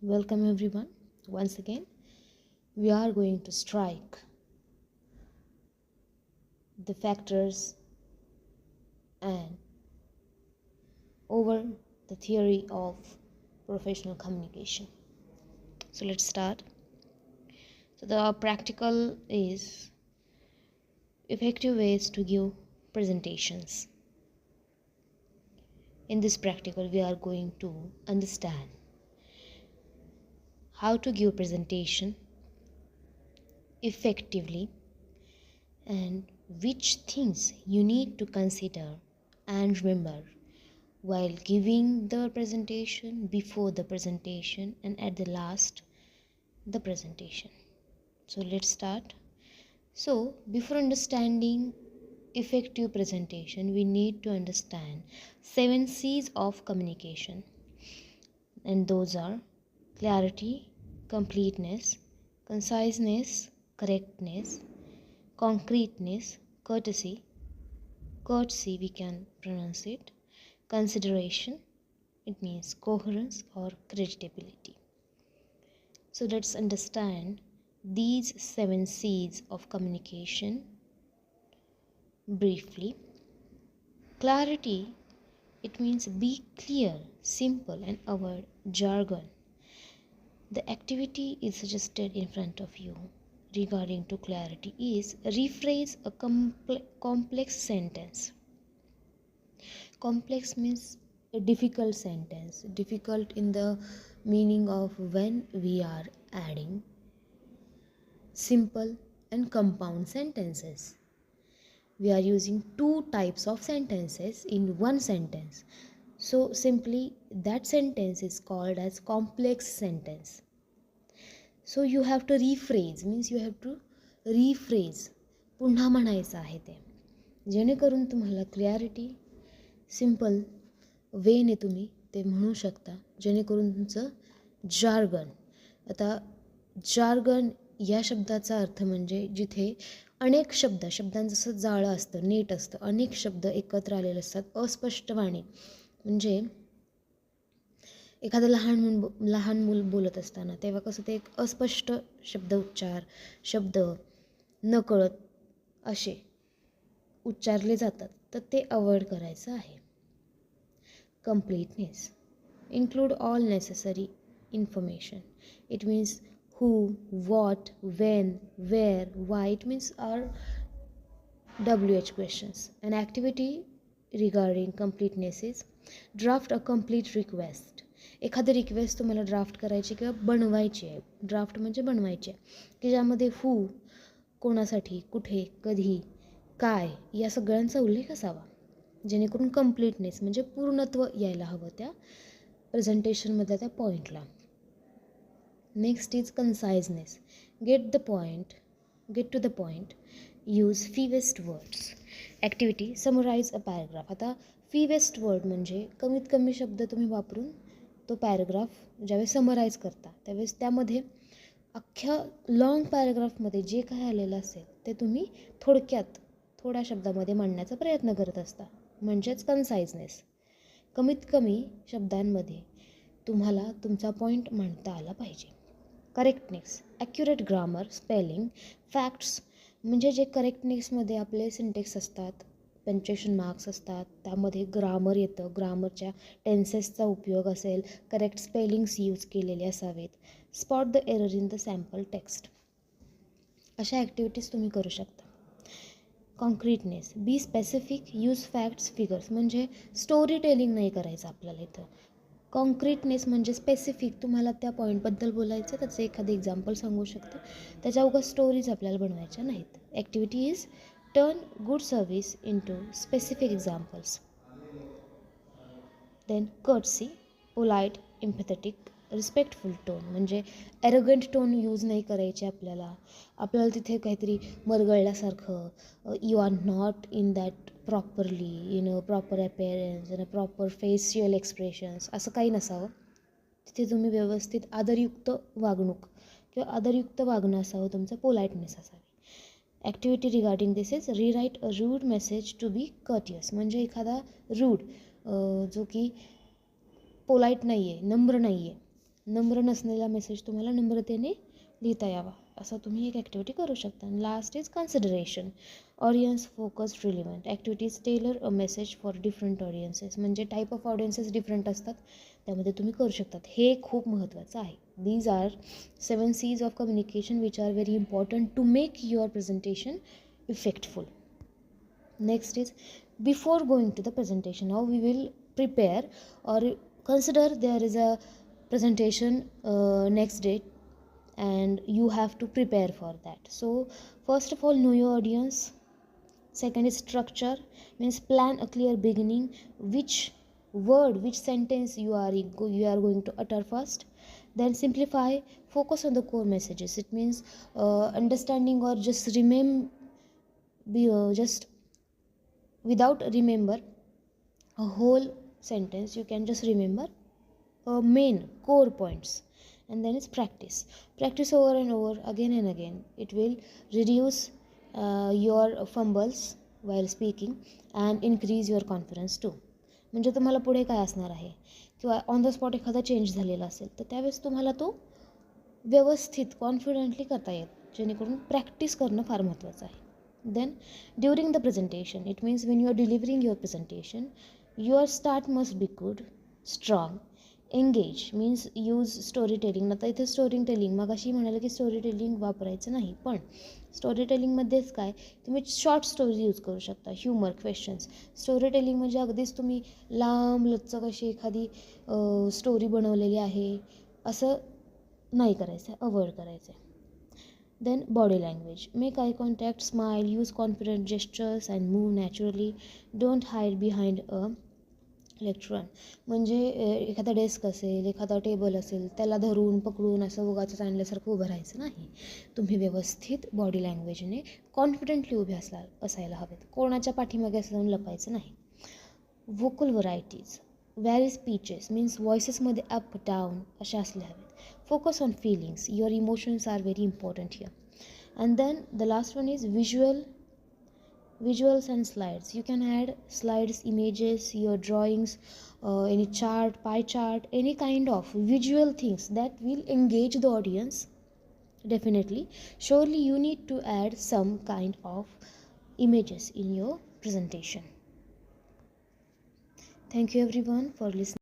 Welcome everyone. Once again, we are going to strike the factors and over the theory of professional communication. So let's start. So the practical is effective ways to give presentations. In this practical, we are going to understand how to give presentation effectively and which things you need to consider and remember while giving the presentation, before the presentation, and at the last the presentation. So let's start. So before understanding effective presentation, we need to understand 7 C's of communication, and those are clarity, completeness, conciseness, correctness, concreteness, courtesy we can pronounce it, consideration, it means coherence or credibility. So let's understand these 7 C's of communication briefly. Clarity, it means be clear, simple, and avoid jargon. The activity is suggested in front of you regarding to clarity is rephrase a complex sentence. Complex means a difficult sentence. Difficult in the meaning of when we are adding simple and compound sentences. We are using 2 types of sentences in one sentence. So simply that sentence is called as complex sentence. So you have to rephrase, means you have to rephrase, पुन्हा म्हणायचं आहे ते, जेणेकरून तुम्हाला clarity simple वेने तुम्ही ते म्हणू शकता, जेणेकरून तुमचं जार्गन. आता जार्गन या शब्दाचा अर्थ म्हणजे जिथे अनेक शब्दांचं जसं जाळं असतं, नेट असतं, अनेक शब्द एकत्र आलेले असतात, अस्पष्ट वाणी. म्हणजे एखादं लहान मूल बोलत असताना तेव्हा कसं ते एक अस्पष्ट शब्द नकळत असे उच्चारले जातात, तर ते अवॉइड करायचं आहे. Completeness, include all necessary information. It means who, what, when, where, why. It means our WH questions. An activity regarding completeness is draft a complete request. एखादी रिक्वेस्ट तुम्हाला ड्राफ्ट करायची किंवा बनवायची आहे. ड्राफ्ट म्हणजे बनवायची आहे की ज्यामध्ये हू, कोणासाठी, कुठे, कधी, काय या सगळ्यांचा उल्लेख असावा, जेणेकरून कंप्लीटनेस म्हणजे पूर्णत्व यायला हवं त्या प्रेझेंटेशनमधल्या त्या पॉईंटला. Next is conciseness, get to the point, use fewest words. Activity summarize a paragraph. आता फीवेस्ट वर्ड म्हणजे कमीत कमी शब्द तुम्ही वापरून तो पॅराग्राफ ज्यावेळेस समराईज करता त्यावेळेस त्यामध्ये अख्ख्या लाँग पॅराग्राफमध्ये जे काय आलेलं असेल ते तुम्ही थोड्या शब्दामध्ये मांडण्याचा प्रयत्न करत असता, म्हणजेच कन्साइजनेस. कमीत कमी शब्दांमध्ये तुम्हाला तुमचा पॉईंट मांडता आला पाहिजे. Correctness, accurate grammar, spelling, facts. म्हणजे जे करेक्टनेसमध्ये आपले सिंटेक्स असतात, पंक्च्युएशन मार्क्स असतात, त्यामध्ये ग्रामर येतं, ग्रामरच्या टेन्सेसचा उपयोग असेल, करेक्ट स्पेलिंग्स यूज केलेले असावेत, spot the error in the sample text. अशा ॲक्टिव्हिटीज तुम्ही करू शकता. Concreteness, be specific, use facts, figures. म्हणजे स्टोरी टेलिंग नाही करायचं आपल्याला इथं. कॉन्क्रीटनेस म्हणजे स्पेसिफिक, तुम्हाला त्या पॉईंटबद्दल बोलायचं, त्याचं एखादं एक्झाम्पल सांगू शकतं, त्याच्या उगाच स्टोरीज आपल्याला बनवायच्या नाहीत. Activity is turn good service into specific examples. Then courtesy, polite, empathetic, respectful tone. म्हणजे ॲरोगंट टोन यूज नाही करायचे आपल्याला तिथे काहीतरी मरगळल्यासारखं, you are not in that properly, proper appearance, proper facial expressions, असं काही नसावं. तिथे तुम्ही व्यवस्थित आदरयुक्त वागणूक किंवा आदरयुक्त वागणं असावं, तुमचं पोलाइटनेस असावी. Activity regarding this is rewrite a rude message to be courteous. म्हणजे एखादा रूड जो की पोलाईट नाही आहे, नम्र नाही आहे, नम्र नसलेला मेसेज तुम्हाला नम्रतेने लिहिता यावा, असं तुम्ही एक ॲक्टिव्हिटी करू शकता. Last is consideration, audience focused relevant activities tailor a message for different audiences. म्हणजे टाईप ऑफ ऑडियन्सेस डिफरंट असतात, त्यामध्ये तुम्ही करू शकतात. हे खूप महत्त्वाचं आहे. These are 7 C's of communication which are very important to make your presentation effectful. Next is, before going to the presentation, now we will prepare or consider there is a presentation next day and you have to prepare for that. So first of all, know your audience. Second is structure, means plan a clear beginning, which word, which sentence you are going to utter first. Then simplify, focus on the core messages. It means understanding or just just without remember a whole sentence, you can just remember main core points. And then is practice over and over, again and again. It will reduce your fumbles while speaking and increase your confidence too. म्हणजे तुम्हाला पुढे काय असणार आहे, किंवा on the spot एखादा change झालेला असेल तर त्यावेळेस तुम्हाला तो व्यवस्थित कॉन्फिडेंटली करता येईल, जेणेकरून प्रॅक्टिस करणं फार महत्त्वाचं आहे. Then during the presentation, it means when you are delivering your presentation, your start must be good, strong. Engage means use storytelling. आता इथे स्टोरी टेलिंग मग अशी म्हणाले की स्टोरी टेलिंग वापरायचं नाही, पण स्टोरी टेलिंगमध्येच काय, तुम्ही शॉर्ट स्टोरी यूज करू शकता. Humour, questions. स्टोरी टेलिंग म्हणजे अगदीच तुम्ही लांब लचक अशी एखादी स्टोरी बनवलेली आहे असं नाही करायचं, अवॉइड करायचं. Then body language, make eye contact, smile, use confident gestures and move naturally. Don't hide behind a lectern. म्हणजे एखादा डेस्क असेल, एखादा टेबल असेल, त्याला धरून पकडून असं उगाच आणल्यासारखं उभं राहायचं नाही. तुम्ही व्यवस्थित बॉडी लँग्वेजने कॉन्फिडेंटली उभे असायला हवेत. कोणाच्या पाठीमागे असं जाऊन लपायचं नाही. Vocal varieties, vary speeches means व्हॉइसेसमध्ये अप डाऊन अशा असल्या हवेत. Focus on feelings. Your emotions are very important here. And then the last one is visuals and slides. You can add slides, images, your drawings, any chart, pie chart, any kind of visual things that will engage the audience. Definitely, surely you need to add some kind of images in your presentation. Thank you everyone for listening.